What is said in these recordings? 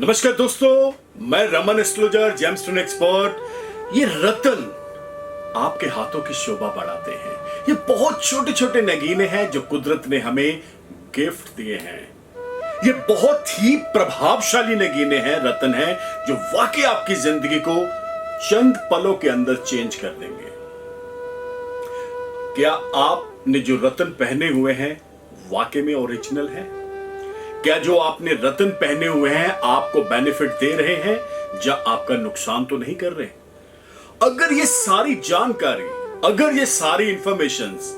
नमस्कार दोस्तों, मैं रमन एस्ट्रोलॉजर, जेमस्टोन एक्सपर्ट। ये रत्न आपके हाथों की शोभा बढ़ाते हैं। ये बहुत छोटे छोटे नगीने हैं जो कुदरत ने हमें गिफ्ट दिए हैं। ये बहुत ही प्रभावशाली नगीने हैं, रत्न हैं जो वाकई आपकी जिंदगी को चंद पलों के अंदर चेंज कर देंगे। क्या आपने जो रत्न पहने हुए हैं वाकई में ओरिजिनल है? क्या जो आपने रत्न पहने हुए हैं आपको बेनिफिट दे रहे हैं या आपका नुकसान तो नहीं कर रहे? अगर ये सारी जानकारी, अगर ये सारी इंफॉर्मेशंस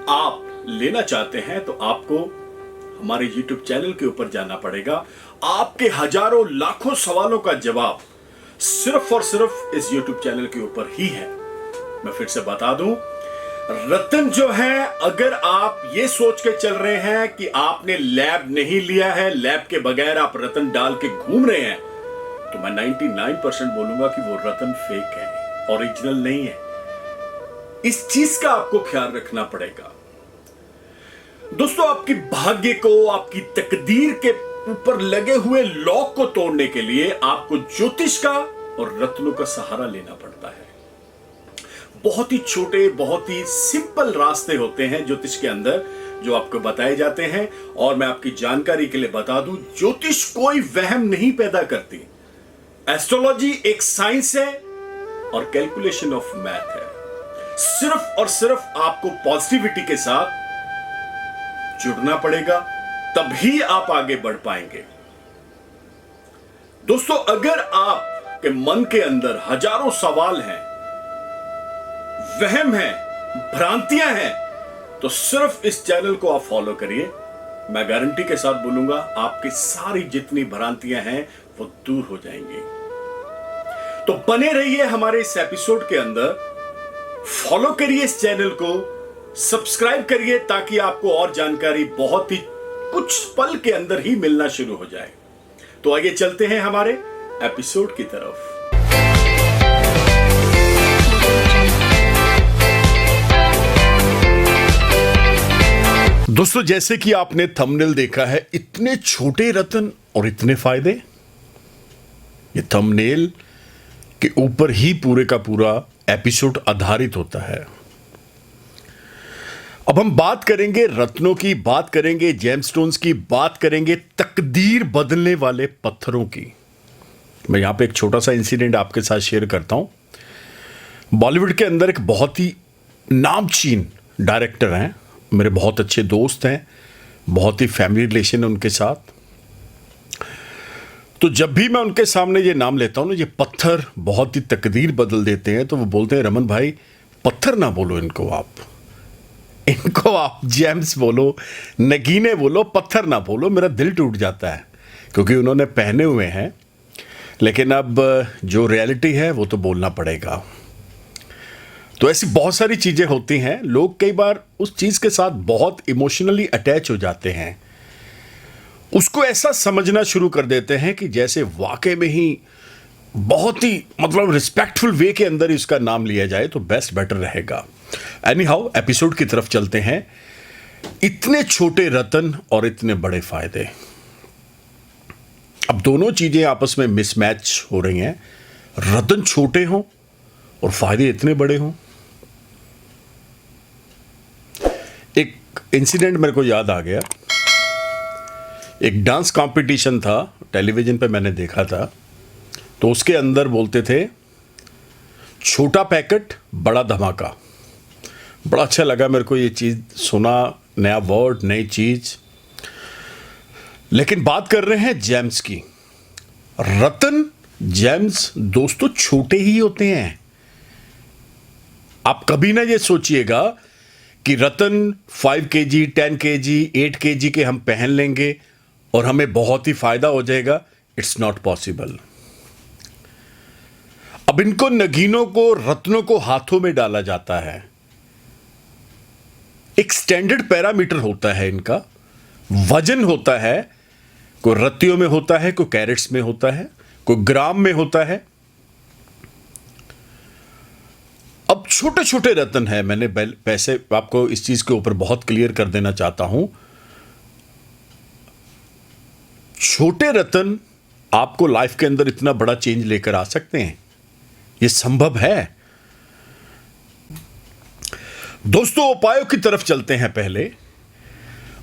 आप लेना चाहते हैं तो आपको हमारे YouTube चैनल के ऊपर जाना पड़ेगा। आपके हजारों लाखों सवालों का जवाब सिर्फ और सिर्फ इस YouTube चैनल के ऊपर ही है। मैं फिर से बता दूं, रत्न जो है, अगर आप ये सोच के चल रहे हैं कि आपने लैब नहीं लिया है, लैब के बगैर आप रत्न डाल के घूम रहे हैं, तो मैं 99% बोलूंगा कि वो रत्न फेक है, ओरिजिनल नहीं है। इस चीज का आपको ख्याल रखना पड़ेगा। दोस्तों, आपकी भाग्य को, आपकी तकदीर के ऊपर लगे हुए लॉक को तोड़ने के लिए आपको ज्योतिष का और रत्नों का सहारा लेना पड़ता है। बहुत ही छोटे, बहुत ही सिंपल रास्ते होते हैं ज्योतिष के अंदर जो आपको बताए जाते हैं। और मैं आपकी जानकारी के लिए बता दूं, ज्योतिष कोई वहम नहीं पैदा करती। एस्ट्रोलॉजी एक साइंस है और कैलकुलेशन ऑफ मैथ है। सिर्फ और सिर्फ आपको पॉजिटिविटी के साथ जुड़ना पड़ेगा, तभी आप आगे बढ़ पाएंगे। दोस्तों, अगर आपके मन के अंदर हजारों सवाल हैं, वहम है, भ्रांतियां हैं, तो सिर्फ इस चैनल को आप फॉलो करिए। मैं गारंटी के साथ बोलूंगा आपकी सारी जितनी भ्रांतियां हैं वो दूर हो जाएंगी। तो बने रहिए हमारे इस एपिसोड के अंदर, फॉलो करिए इस चैनल को, सब्सक्राइब करिए ताकि आपको और जानकारी बहुत ही कुछ पल के अंदर ही मिलना शुरू हो जाए। तो आइए चलते हैं हमारे एपिसोड की तरफ। दोस्तों, जैसे कि आपने थंबनेल देखा है, इतने छोटे रत्न और इतने फायदे। ये थंबनेल के ऊपर ही पूरे का पूरा एपिसोड आधारित होता है। अब हम बात करेंगे रत्नों की, बात करेंगे जेमस्टोन्स की, बात करेंगे तकदीर बदलने वाले पत्थरों की। मैं यहां पे एक छोटा सा इंसिडेंट आपके साथ शेयर करता हूं। बॉलीवुड के अंदर एक बहुत ही नामचीन डायरेक्टर हैं, मेरे बहुत अच्छे दोस्त हैं, बहुत ही फैमिली रिलेशन है उनके साथ। तो जब भी मैं उनके सामने ये नाम लेता हूं ना, ये पत्थर बहुत ही तकदीर बदल देते हैं, तो वो बोलते हैं, रमन भाई पत्थर ना बोलो, इनको आप जेम्स बोलो, नगीने बोलो, पत्थर ना बोलो। मेरा दिल टूट जाता है क्योंकि उन्होंने पहने हुए हैं, लेकिन अब जो रियलिटी है वो तो बोलना पड़ेगा। तो ऐसी बहुत सारी चीजें होती हैं, लोग कई बार उस चीज के साथ बहुत इमोशनली अटैच हो जाते हैं, उसको ऐसा समझना शुरू कर देते हैं कि जैसे वाकई में ही बहुत ही रिस्पेक्टफुल वे के अंदर इसका नाम लिया जाए तो बेस्ट बेटर रहेगा। एनी हाउ, एपिसोड की तरफ चलते हैं। इतने छोटे रत्न और इतने बड़े फायदे। अब दोनों चीजें आपस में मिसमैच हो रही हैं। रत्न छोटे हों और फायदे इतने बड़े हों। एक इंसिडेंट मेरे को याद आ गया। एक डांस कंपटीशन था, टेलीविजन पे मैंने देखा था। तो उसके अंदर बोलते थे, छोटा पैकेट बड़ा धमाका। बड़ा अच्छा लगा मेरे को ये चीज़ सुना, नया वर्ड, नई चीज़। लेकिन बात कर रहे हैं जेम्स की। रत्न, जेम्स दोस्तों छोटे ही होते हैं। आप कभी ना ये सोचिएगा कि रत्न 5 kg, 10 kg, 8 kg के हम पहन लेंगे और हमें बहुत ही फायदा हो जाएगा। It's not possible. अब इनको, नगीनों को, रत्नों को हाथों में डाला जाता है। एक स्टैंडर्ड पैरामीटर होता है इनका, वजन होता है। कोई रत्तियों में होता है, कोई कैरेट्स में होता है, कोई ग्राम में होता है। अब छोटे छोटे रत्न है, मैंने पैसे आपको इस चीज के ऊपर बहुत क्लियर कर देना चाहता हूं। छोटे रत्न आपको लाइफ के अंदर इतना बड़ा चेंज लेकर आ सकते हैं। ये संभव है। दोस्तों, उपायों की तरफ चलते हैं। पहले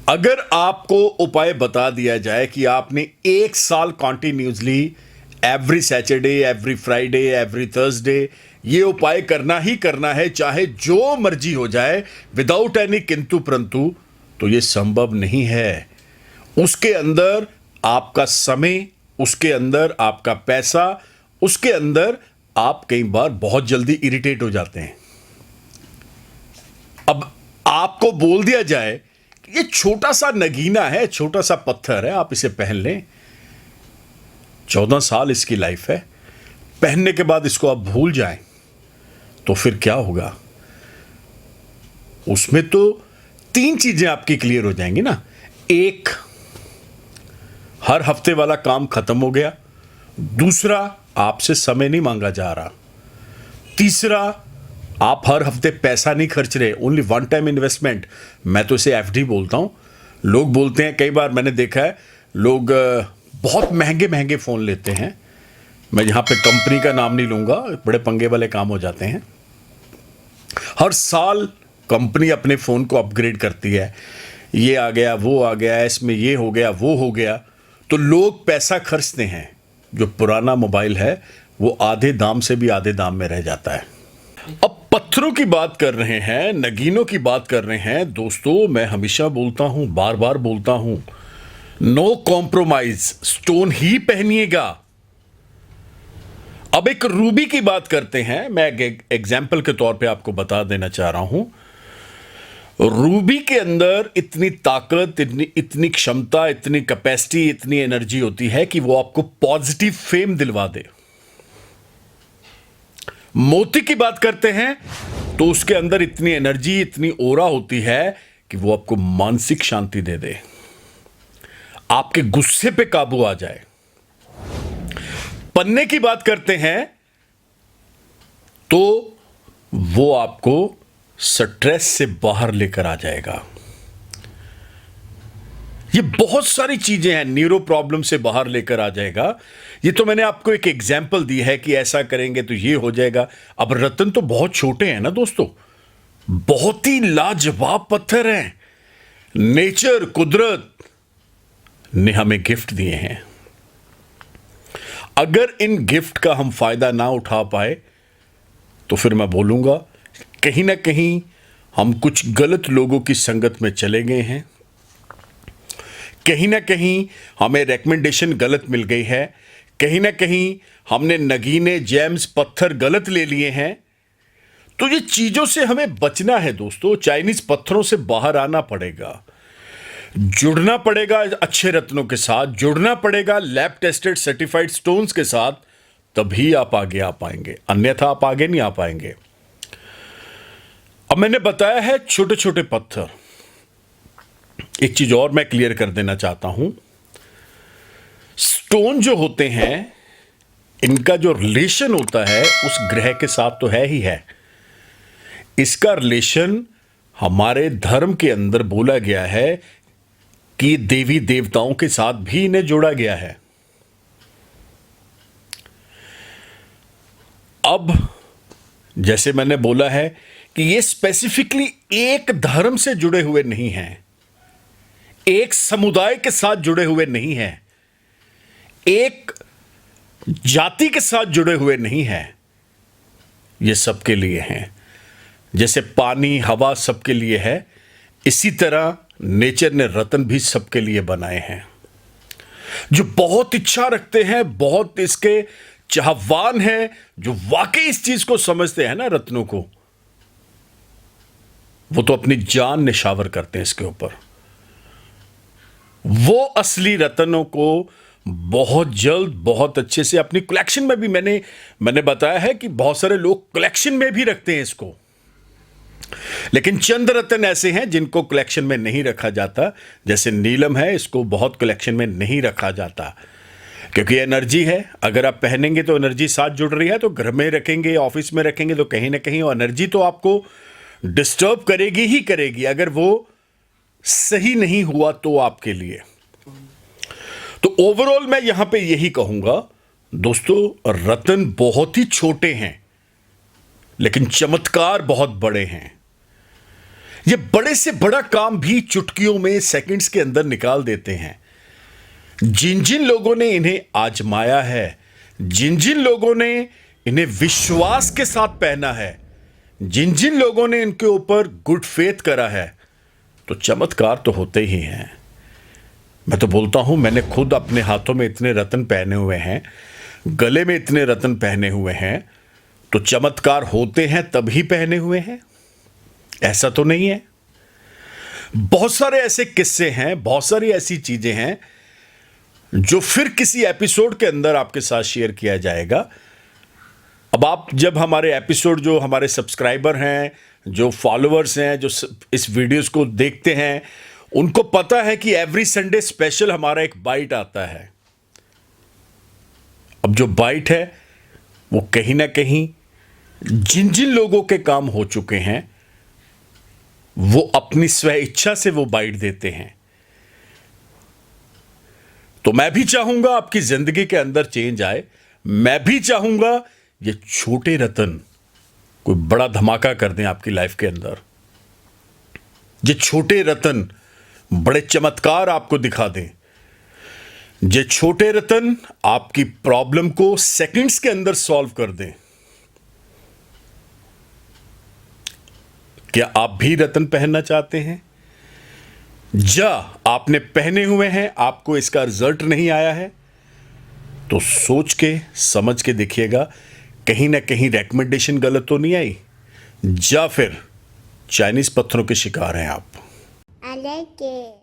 अगर आपको उपाय बता दिया जाए कि आपने 1 साल continuously every Saturday, every Friday, every Thursday ये उपाय करना ही करना है, चाहे जो मर्जी हो जाए, विदाउट एनी किंतु परंतु, तो ये संभव नहीं है। उसके अंदर आपका समय, उसके अंदर आपका पैसा, उसके अंदर आप कई बार बहुत जल्दी इरिटेट हो जाते हैं। अब आपको बोल दिया जाए कि ये छोटा सा नगीना है, छोटा सा पत्थर है, आप इसे पहन लें, 14 साल इसकी लाइफ है, पहनने के बाद इसको आप भूल जाएं, तो फिर क्या होगा? उसमें तो 3 चीजें आपकी क्लियर हो जाएंगी ना। एक, हर हफ्ते वाला काम खत्म हो गया। दूसरा, आपसे समय नहीं मांगा जा रहा। तीसरा, आप हर हफ्ते पैसा नहीं खर्च रहे, ओनली वन टाइम इन्वेस्टमेंट। मैं तो इसे एफडी बोलता हूं। लोग बोलते हैं, कई बार मैंने देखा है, लोग बहुत महंगे महंगे फोन लेते हैं। मैं यहां पे कंपनी का नाम नहीं लूंगा, बड़े पंगे वाले काम हो जाते हैं। हर साल कंपनी अपने फोन को अपग्रेड करती है, ये आ गया, वो आ गया, इसमें ये हो गया, वो हो गया, तो लोग पैसा खर्चते हैं। जो पुराना मोबाइल है वो आधे दाम से भी आधे दाम में रह जाता है। अब पत्थरों की बात कर रहे हैं, नगीनों की बात कर रहे हैं। दोस्तों, मैं हमेशा बोलता हूं, बार बार बोलता हूं, नो कॉम्प्रोमाइज, स्टोन ही पहनिएगा। अब एक रूबी की बात करते हैं। मैं एग्जाम्पल के तौर पे आपको बता देना चाह रहा हूं, रूबी के अंदर इतनी ताकत, इतनी क्षमता, इतनी कैपेसिटी, इतनी एनर्जी होती है कि वो आपको पॉजिटिव फेम दिलवा दे। मोती की बात करते हैं तो उसके अंदर इतनी एनर्जी, इतनी ओरा होती है कि वो आपको मानसिक शांति दे दे, आपके गुस्से पे काबू आ जाए। पन्ने की बात करते हैं तो वो आपको स्ट्रेस से बाहर लेकर आ जाएगा। ये बहुत सारी चीजें हैं, न्यूरो प्रॉब्लम से बाहर लेकर आ जाएगा। ये तो मैंने आपको एक एग्जाम्पल दी है कि ऐसा करेंगे तो ये हो जाएगा। अब रत्न तो बहुत छोटे हैं ना दोस्तों, बहुत ही लाजवाब पत्थर हैं। नेचर, कुदरत ने हमें गिफ्ट दिए हैं। अगर इन गिफ्ट का हम फायदा ना उठा पाए तो फिर मैं बोलूंगा कहीं ना कहीं हम कुछ गलत लोगों की संगत में चले गए हैं, कहीं ना कहीं हमें रेकमेंडेशन गलत मिल गई है, कहीं ना कहीं हमने नगीने, जेम्स, पत्थर गलत ले लिए हैं। तो ये चीजों से हमें बचना है दोस्तों। चाइनीज पत्थरों से बाहर आना पड़ेगा, जुड़ना पड़ेगा अच्छे रत्नों के साथ, जुड़ना पड़ेगा लैब टेस्टेड सर्टिफाइड स्टोन्स के साथ, तभी आप आगे आ पाएंगे, अन्यथा आप आगे नहीं आ पाएंगे। अब मैंने बताया है छोटे छोटे पत्थर। एक चीज और मैं क्लियर कर देना चाहता हूं, स्टोन जो होते हैं इनका जो रिलेशन होता है उस ग्रह के साथ तो है ही है। इसका रिलेशन हमारे धर्म के अंदर बोला गया है कि देवी देवताओं के साथ भी इन्हें जोड़ा गया है। अब जैसे मैंने बोला है कि ये स्पेसिफिकली एक धर्म से जुड़े हुए नहीं हैं, एक समुदाय के साथ जुड़े हुए नहीं हैं, एक जाति के साथ जुड़े हुए नहीं हैं। ये सबके लिए हैं। जैसे पानी, हवा सबके लिए है, इसी तरह नेचर ने रत्न भी सबके लिए बनाए हैं। जो बहुत इच्छा रखते हैं, बहुत इसके चाहवान हैं, जो वाकई इस चीज को समझते हैं ना रत्नों को, वो तो अपनी जान निछावर करते हैं इसके ऊपर। वो असली रत्नों को बहुत जल्द, बहुत अच्छे से अपनी कलेक्शन में भी मैंने बताया है कि बहुत सारे लोग कलेक्शन में भी रखते हैं इसको, लेकिन चंद रत्न ऐसे हैं जिनको कलेक्शन में नहीं रखा जाता। जैसे नीलम है, इसको बहुत कलेक्शन में नहीं रखा जाता क्योंकि एनर्जी है। अगर आप पहनेंगे तो एनर्जी साथ जुड़ रही है, तो घर में रखेंगे, ऑफिस में रखेंगे, तो कहीं ना कहीं वो एनर्जी तो आपको डिस्टर्ब करेगी ही करेगी, अगर वो सही नहीं हुआ तो आपके लिए। तो ओवरऑल मैं यहां पे यही कहूंगा दोस्तों, रतन बहुत ही छोटे हैं लेकिन चमत्कार बहुत बड़े हैं। ये बड़े से बड़ा काम भी चुटकियों में, सेकंड्स के अंदर निकाल देते हैं। जिन जिन लोगों ने इन्हें आजमाया है, जिन जिन लोगों ने इन्हें विश्वास के साथ पहना है, जिन जिन लोगों ने इनके ऊपर गुड फेथ करा है, तो चमत्कार तो होते ही हैं। मैं तो बोलता हूं, मैंने खुद अपने हाथों में इतने रत्न पहने हुए हैं, गले में इतने रत्न पहने हुए हैं, तो चमत्कार होते हैं तभी पहने हुए हैं, ऐसा तो नहीं है। बहुत सारे ऐसे किस्से हैं, बहुत सारी ऐसी चीजें हैं जो फिर किसी एपिसोड के अंदर आपके साथ शेयर किया जाएगा। अब आप जब हमारे एपिसोड, जो हमारे सब्सक्राइबर हैं, जो फॉलोअर्स हैं, जो इस वीडियोस को देखते हैं, उनको पता है कि एवरी संडे स्पेशल हमारा एक बाइट आता है। अब जो बाइट है वो कहीं ना कहीं जिन जिन लोगों के काम हो चुके हैं, वो अपनी स्व इच्छा से वो बाइट देते हैं। तो मैं भी चाहूंगा आपकी जिंदगी के अंदर चेंज आए। मैं भी चाहूंगा ये छोटे रतन कोई बड़ा धमाका कर दें आपकी लाइफ के अंदर। ये छोटे रतन बड़े चमत्कार आपको दिखा दें। ये छोटे रतन आपकी प्रॉब्लम को सेकंड्स के अंदर सॉल्व कर दें। क्या आप भी रतन पहनना चाहते हैं? या आपने पहने हुए हैं, आपको इसका रिजल्ट नहीं आया है? तो सोच के समझ के देखिएगा, कहीं ना कहीं रिकमेंडेशन गलत तो नहीं आई, या फिर चाइनीज पत्थरों के शिकार हैं आप। I like it.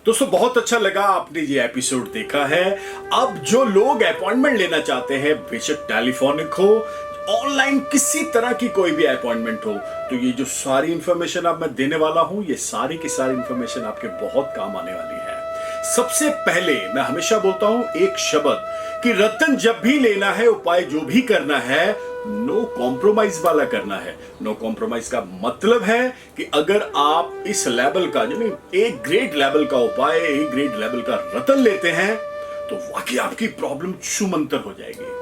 दोस्तों, बहुत अच्छा लगा आपने ये एपिसोड देखा है। अब जो लोग अपॉइंटमेंट लेना चाहते हैं, बेशक टेलीफोनिक हो, ऑनलाइन किसी तरह की कोई भी अपॉइंटमेंट हो, तो ये जो सारी इंफॉर्मेशन अब मैं देने वाला हूं, ये सारी की सारी इंफॉर्मेशन आपके बहुत काम आने वाली है। सबसे पहले मैं हमेशा बोलता हूं एक शब्द कि रतन जब भी लेना है, उपाय जो भी करना है, नो कॉम्प्रोमाइज वाला करना है। नो कॉम्प्रोमाइज का मतलब है कि अगर आप इस लेवल का, यानी ए ग्रेड लेवल का उपाय, ए ग्रेड लेवल का रतन लेते हैं, तो वाकई आपकी प्रॉब्लम छूमंतर हो जाएगी।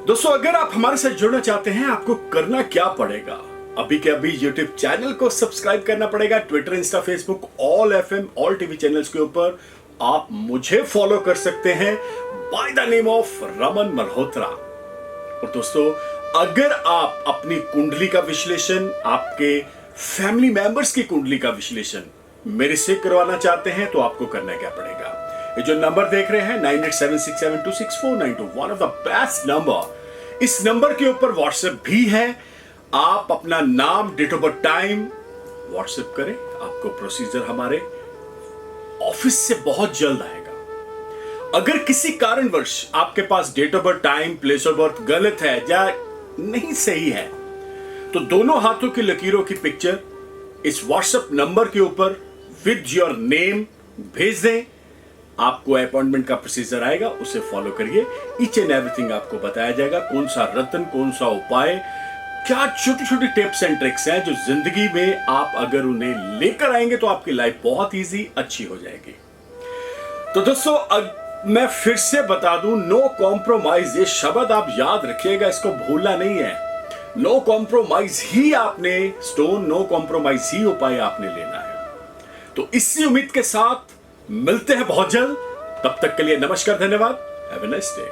दोस्तों, अगर आप हमारे साथ जुड़ना चाहते हैं, आपको करना क्या पड़ेगा? अभी के अभी YouTube चैनल को सब्सक्राइब करना पड़ेगा। Twitter, Insta, Facebook, all FM, all TV channels के ऊपर आप मुझे फॉलो कर सकते हैं by the name of Raman Malhotra. और दोस्तों, अगर आप अपनी कुंडली का विश्लेषण, आपके फैमिली मेंबर्स की कुंडली का विश्लेषण मेरे से करवाना चाहते हैं, तो आपको करना क्या पड़ेगा? ये जो नंबर देख रहे हैं 9876726492, one of the best number. इस नंबर के ऊपर व्हाट्सएप भी है। आप अपना नाम, date of birth, time WhatsApp करें, आपको प्रोसीजर हमारे ऑफिस से बहुत जल्द आएगा। अगर किसी कारणवश आपके पास date of birth, time, place of birth गलत है या नहीं सही है, तो दोनों हाथों की लकीरों की पिक्चर इस व्हाट्सएप नंबर के ऊपर विद योर नेम भेज दें। आपको अपॉइंटमेंट का प्रोसीजर आएगा, उसे फॉलो करिए। ईच एंड एवरीथिंग आपको बताया जाएगा, कौन सा रतन, कौन सा उपाय, क्या छोटी छोटी टिप्स एंड ट्रिक्स हैं जो जिंदगी में आप अगर उन्हें लेकर आएंगे तो आपकी लाइफ बहुत इजी, अच्छी हो जाएगी। तो दोस्तों, मैं फिर से बता दूं, नो कॉम्प्रोमाइज, ये शब्द आप याद रखिएगा, इसको भूलना नहीं है। नो कॉम्प्रोमाइज ही आपने स्टोन, नो कॉम्प्रोमाइज ही उपाय आपने लेना है। तो इसी उम्मीद के साथ मिलते हैं बहुत जल्द। तब तक के लिए नमस्कार, धन्यवाद, हैव अ नाइस डे।